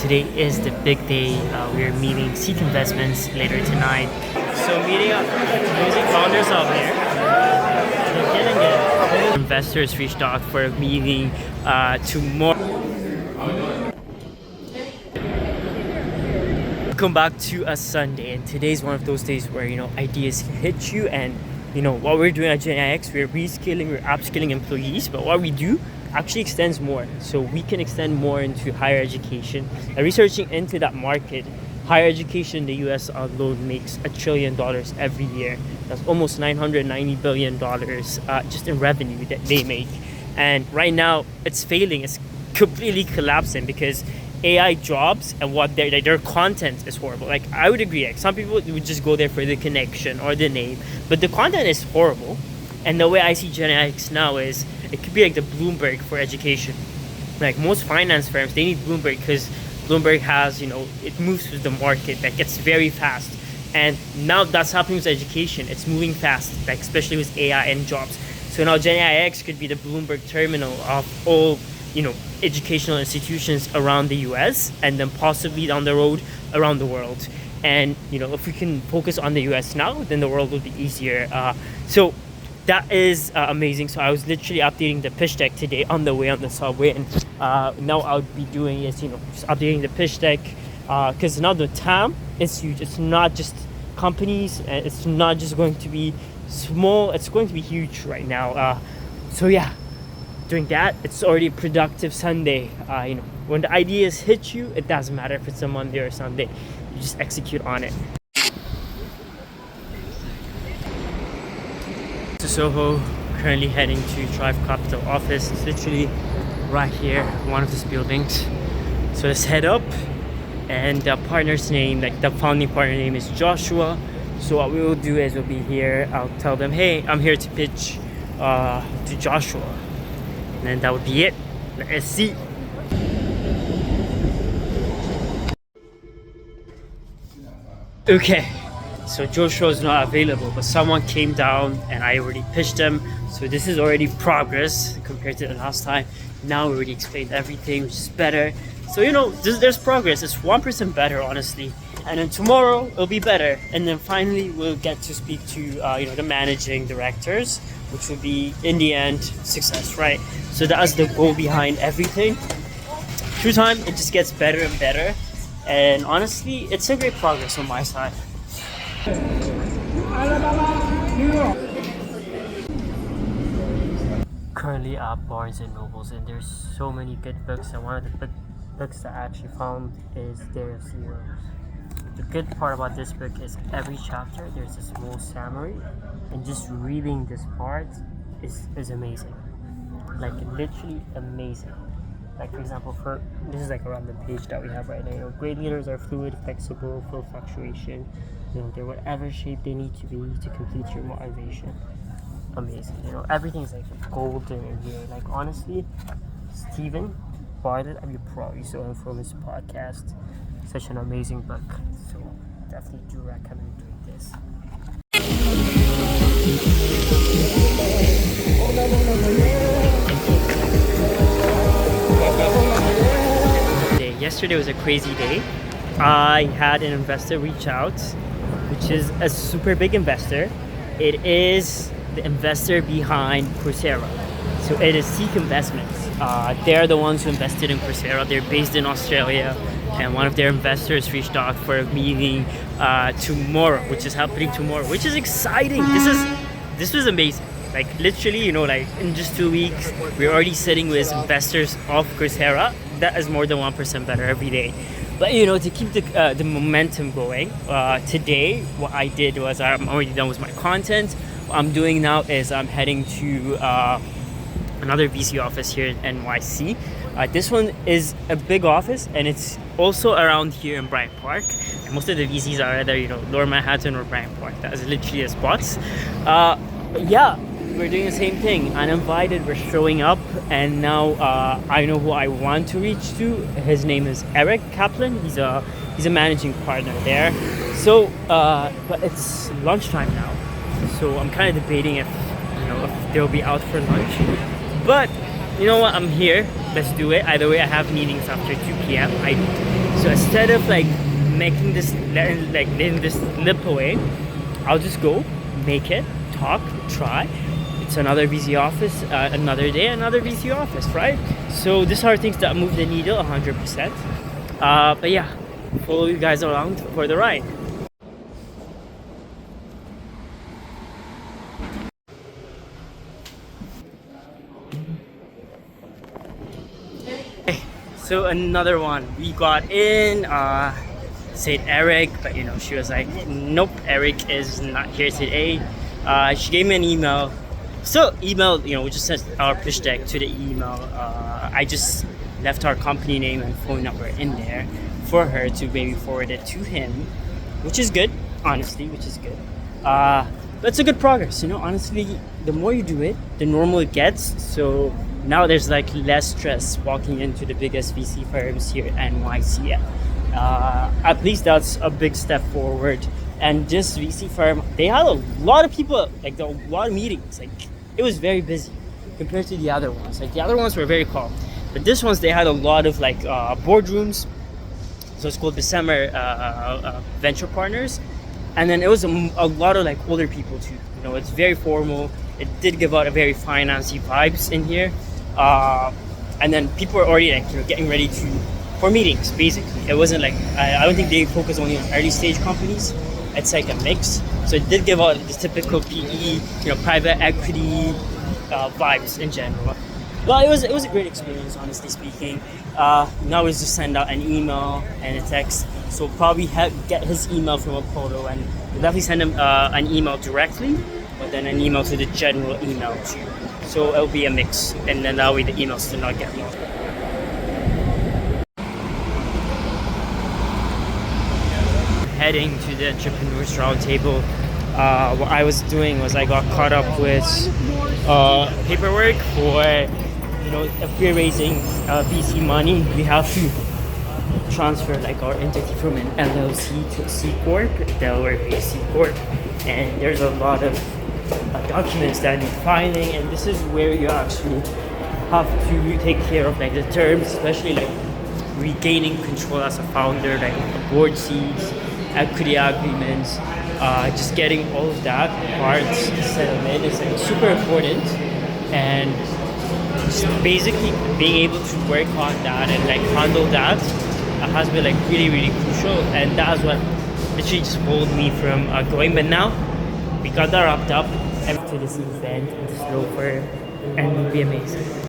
Today is the big day. We're meeting Seek Investments later tonight. So meeting up music founders out there. They're getting it. Investors reached out for a meeting tomorrow. Welcome back to a Sunday, and today's one of those days where ideas hit you. And what we're doing at GenIX, we're reskilling, we're upskilling employees, but what we do actually extends more, so we can extend more into higher education. And researching into that market, higher education in the US alone makes $1 trillion every year. That's almost $990 billion just in revenue that they make. And right now it's failing, it's completely collapsing because AI jobs and what their content is horrible. Like, I would agree, like some people would just go there for the connection or the name, but the content is horrible. And the way I see GenIX now is it could be like the Bloomberg for education. Like most finance firms, they need Bloomberg because Bloomberg has, it moves with the market, like it's very fast. And now that's happening with education. It's moving fast, like especially with AI and jobs. So now GenIX could be the Bloomberg terminal of all, educational institutions around the US, and then possibly down the road around the world. And, if we can focus on the US now, then the world will be easier. So that is amazing. So I was literally updating the pitch deck today on the way on the subway, and now I'll be doing is just updating the pitch deck because now the TAM is huge. It's not just companies, and it's not just going to be small. It's going to be huge right now. So yeah, doing that. It's already a productive Sunday. When the ideas hit you, it doesn't matter if it's a Monday or Sunday. You just execute on it. To Soho, currently heading to Drive Capital office. It's literally right here, one of these buildings. So let's head up. And the partner's name, like the founding partner name, is Joshua. So what we will do is we'll be here. I'll tell them, hey, I'm here to pitch to Joshua. And then that would be it. Let's see. Okay. So Joshua's not available, but someone came down and I already pitched them. So this is already progress compared to the last time. Now we already explained everything, which is better. So there's progress. It's 1% better, honestly. And then tomorrow it'll be better. And then finally we'll get to speak to the managing directors, which will be in the end success, right? So that's the goal behind everything. Through time, it just gets better and better. And honestly, it's a great progress on my side. Currently at Barnes and Nobles, and there's so many good books, and one of the good books that I actually found is Dare of Zero. The good part about this book is every chapter there's a small summary, and just reading this part is amazing. Like literally amazing. Like, for example, this is like a random page that we have right now. Great leaders are fluid, flexible, full fluctuation. They're whatever shape they need to be to complete your motivation. Amazing. Everything's like golden in here. Like, honestly, Stephen Bartlett, you probably saw him from his podcast. Such an amazing book. So definitely do recommend doing this. Yesterday was a crazy day. I had an investor reach out, which is a super big investor. It is the investor behind Coursera. So it is Seek Investments. They're the ones who invested in Coursera. They're based in Australia, and one of their investors reached out for a meeting tomorrow, which is happening tomorrow, which is exciting. This was amazing. Like literally, in just 2 weeks, we're already sitting with investors of Coursera. That is more than 1% better every day. But to keep the momentum going, today what I did was I'm already done with my content. What I'm doing now is I'm heading to another VC office here in NYC. This one is a big office, and it's also around here in Bryant Park. And most of the VCs are either Lower Manhattan or Bryant Park. That is literally the spots. Yeah. We're doing the same thing. Uninvited, we're showing up, and now I know who I want to reach to. His name is Eric Kaplan. He's a managing partner there. So, but it's lunchtime now, so I'm kind of debating if they'll be out for lunch. But you know what? I'm here. Let's do it. Either way, I have meetings after 2 p.m. So instead of like making this, letting this slip away, I'll just go, make it, talk, try. It's another VC office, another day, another VC office, right? So these are things that move the needle 100%. But yeah, follow you guys along for the ride. So another one, we got in Said Eric, but you know, she was like, nope, Eric is not here today. She gave me an email. So email, you know, we just sent our pitch deck to the email. I just left our company name and phone number in there for her to maybe forward it to him, which is good, honestly, which is good. But it's a good progress, you know, honestly, the more you do it, the normal it gets. So now there's like less stress walking into the biggest VC firms here at NYC. At least that's a big step forward. And this VC firm, they had a lot of people, like a lot of meetings. Like it was very busy compared to the other ones. Like the other ones were very calm, but this ones they had a lot of like boardrooms. So it's called December Venture Partners, and then it was a lot of like older people too. You know, it's very formal. It did give out a very financy vibes in here, and then people were already like, you know, getting ready for meetings. Basically, it wasn't like I don't think they focus only on early stage companies. It's like a mix. So it did give out the typical PE, you know, private equity vibes in general. Well, it was a great experience, honestly speaking. Now we just send out an email and a text. So probably get his email from Apollo, and we'll definitely send him an email directly, but then an email to the general email too. So it'll be a mix, and then that way the emails do not get lost. Heading to the Entrepreneurs Roundtable. What I was doing was I got caught up with paperwork for, you know, if we're raising VC money, we have to transfer like our entity from an LLC to a C Corp, Delaware-based C Corp, and there's a lot of documents that need filing, and this is where you actually have to take care of like the terms, especially like regaining control as a founder, like board seats, equity agreements, just getting all of that parts settled in is like super important, and just basically being able to work on that and like handle that has been like really crucial, and that's what literally just pulled me from going. But now we got that wrapped up after this event in Sloper, and it'll be amazing.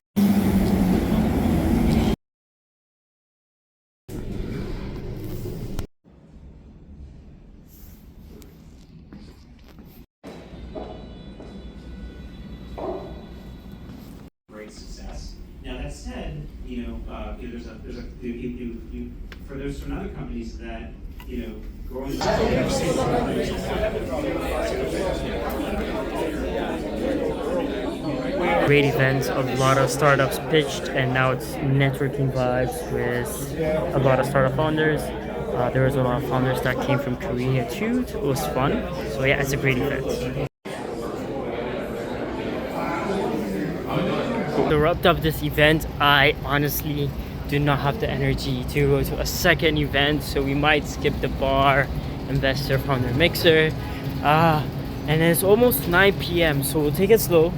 Success. Now that said, you know, there's for those from other companies that, you know, growing. Great events, a lot of startups pitched, and now it's networking vibes with a lot of startup founders. There was a lot of founders that came from Korea too. It was fun. So yeah, it's a great event. To wrap up this event, I honestly do not have the energy to go to a second event, so we might skip the bar, investor, founder, mixer. And it's almost 9 p.m, so we'll take it slow.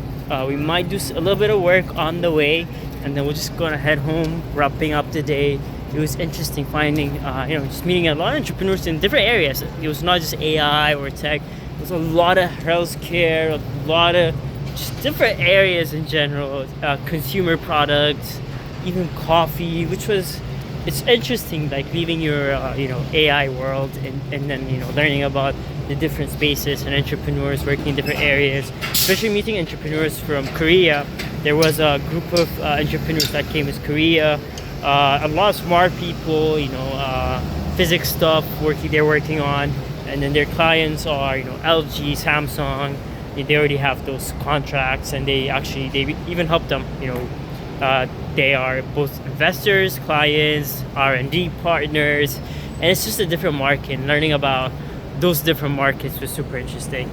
We might do a little bit of work on the way, and then we're just gonna head home, wrapping up the day. It was interesting finding, you know, just meeting a lot of entrepreneurs in different areas. It was not just AI or tech. It was a lot of healthcare, a lot of just different areas in general, consumer products, even coffee, which was, it's interesting, like leaving your you know, AI world, and then, you know, learning about the different spaces and entrepreneurs working in different areas, especially meeting entrepreneurs from Korea. There was a group of entrepreneurs that came with Korea, a lot of smart people, you know, physics stuff they're working on, and then their clients are, you know, LG, Samsung. They already have those contracts, and they even help them, you know, they are both investors, clients, R&D partners, and it's just a different market. Learning about those different markets was super interesting.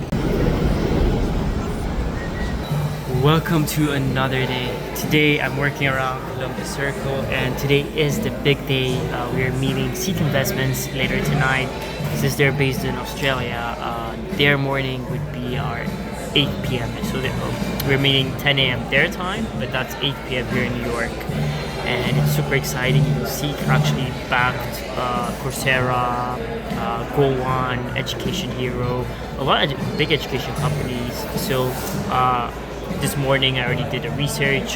Welcome to another day. Today I'm working around Columbus Circle, and today is the big day. We are meeting Seek Investments later tonight. Since they're based in Australia, their morning would be our 8 p.m. So we're meeting 10 a.m. their time, but that's 8 p.m. here in New York. And it's super exciting. Seek actually backed Coursera, Go On, Education Hero, a lot of big education companies. So this morning I already did a research,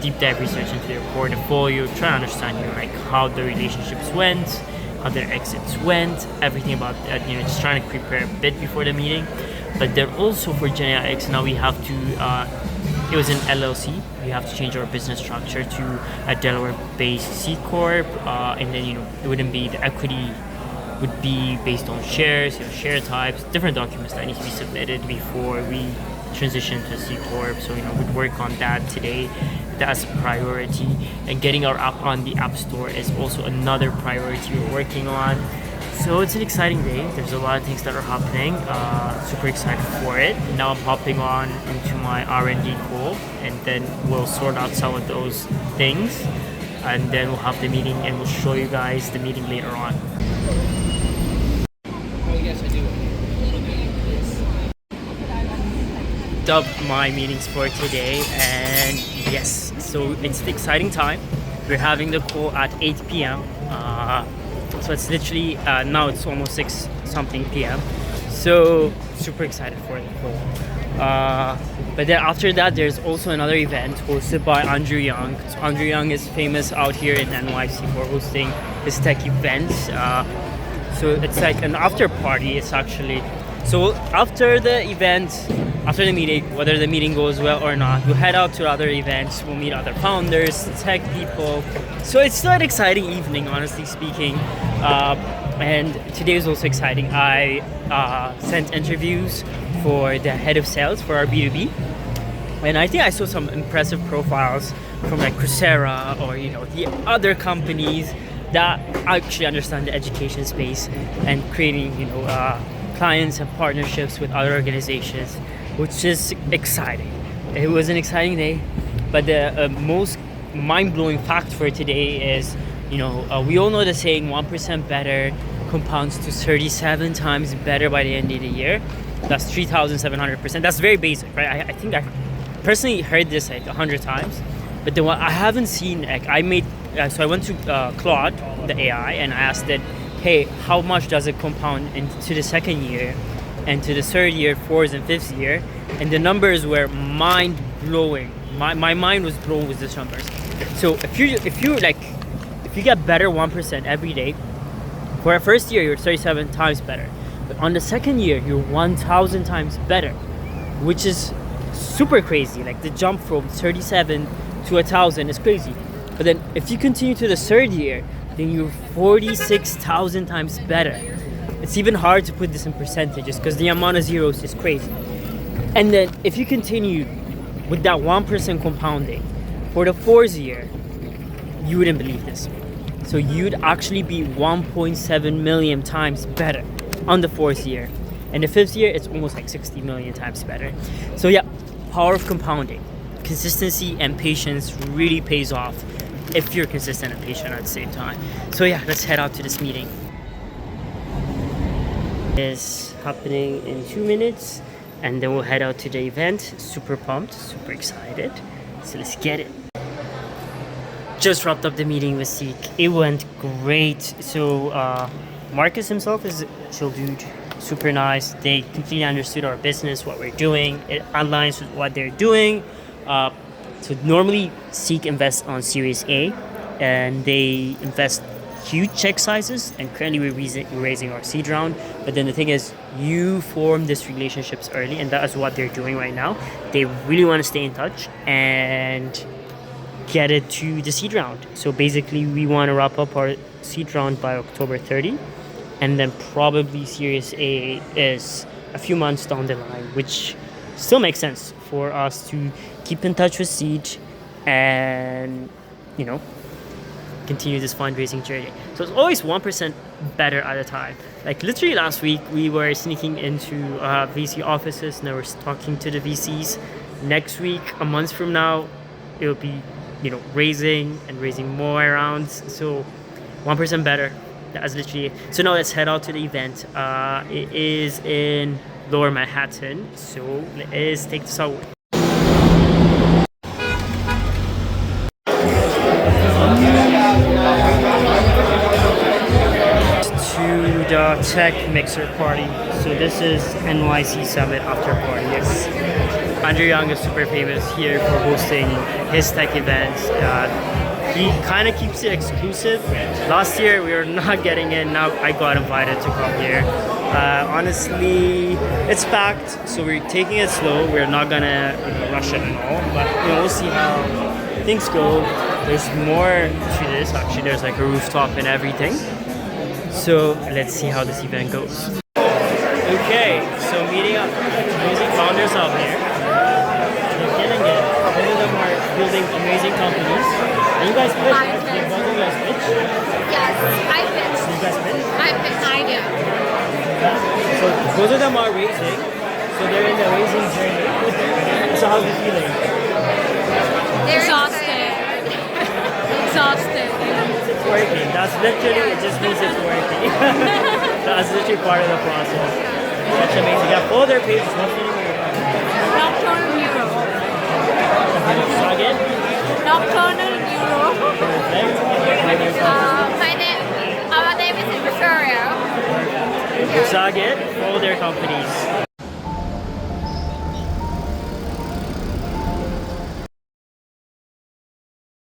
deep dive research into their portfolio, trying to understand like how the relationships went, how their exits went, everything about that. Just trying to prepare a bit before the meeting. But then also for Gen X, now we have to. It was an LLC. We have to change our business structure to a Delaware-based C corp, and then it wouldn't be the equity. Would be based on shares, share types, different documents that need to be submitted before we transition to C corp. So we'd work on that today. That's a priority, and getting our app on the App Store is also another priority we're working on. So it's an exciting day. There's a lot of things that are happening. Super excited for it. Now I'm hopping on into my R&D call, and then we'll sort out some of those things, and then we'll have the meeting, and we'll show you guys the meeting later on. Up my meetings for today, and yes, so it's the exciting time. We're having the call at 8 p.m. So it's literally now it's almost 6 something p.m. So super excited for the call. But then after that, there's also another event hosted by Andrew Young. So Andrew Young is famous out here in NYC for hosting his tech events. So it's like an after party. It's actually so after the event. After the meeting, whether the meeting goes well or not, we'll head out to other events, we'll meet other founders, tech people. So it's still an exciting evening, honestly speaking. And today is also exciting. I sent interviews for the head of sales for our B2B. And I think I saw some impressive profiles from like Coursera or the other companies that actually understand the education space and creating clients and partnerships with other organizations, which is exciting. It was an exciting day, but the most mind-blowing fact for today is, we all know the saying 1% better compounds to 37 times better by the end of the year. That's 3,700%. That's very basic, right? I think I personally heard this like 100 times, but then what I haven't seen, like I went to Claude, the AI, and I asked it, hey, how much does it compound into the second year and to the third year, fourth and fifth year? And the numbers were mind blowing. My mind was blown with these numbers. So if you get better 1% every day, for a first year you're 37 times better. But on the second year you're 1,000 times better, which is super crazy. Like the jump from 37 to 1,000 is crazy. But then if you continue to the third year, then you're 46,000 times better. It's even hard to put this in percentages because the amount of zeros is crazy. And then if you continue with that 1% compounding for the fourth year, you wouldn't believe this. So you'd actually be 1.7 million times better on the fourth year. And the fifth year, it's almost like 60 million times better. So yeah, power of compounding. Consistency and patience really pays off if you're consistent and patient at the same time. So yeah, let's head out to this meeting. Is happening in 2 minutes, and then we'll head out to the event. Super pumped, super excited. So let's get it. Just wrapped up the meeting with Seek. It went great. So Marcus himself is a chill dude, super nice. They completely understood our business, what we're doing. It aligns with what they're doing. So normally Seek invests on Series A, and they invest huge check sizes, and currently we're raising our seed round. But then the thing is, you form these relationships early, and that is what they're doing right now. They really want to stay in touch and get it to the seed round. So basically we want to wrap up our seed round by October 30, and then probably Series A is a few months down the line, which still makes sense for us to keep in touch with seed and continue this fundraising journey. So it's always 1% better at a time. Like literally last week, we were sneaking into VC offices and I was talking to the VCs. next week, a month from now, it'll be, raising and raising more rounds. So 1% better. That's literally it. So now let's head out to the event. It is in Lower Manhattan. So let's take this out. To the tech mixer party. So this is NYC Summit after party. Yes. Andrew Young is super famous here for hosting his tech events. He kind of keeps it exclusive. Last year we were not getting in. Now I got invited to come here. Honestly, it's packed, so we're taking it slow. We're not gonna rush it at all, but we'll see how things go. There's more to this. Actually, there's like a rooftop and everything. So let's see how this event goes. Okay, so meeting up amazing founders out here. They're killing it. Both of them are building amazing companies. And you guys pitch, right? Both of you guys pitch? Yes, I pitched. You guys pitch? I pitched. I do. So both of them are raising. So they're in the raising journey. So how's the feeling? They're exhausted. Exhausted. It's working. That's literally, it just means it's working. That's literally part of the process. That's amazing. Yeah, follow their pages. What's the name of your company? Nocturnal Neuro. So again? Nocturnal Neuro. Perfect. Our name is Coursera. So again, follow their companies.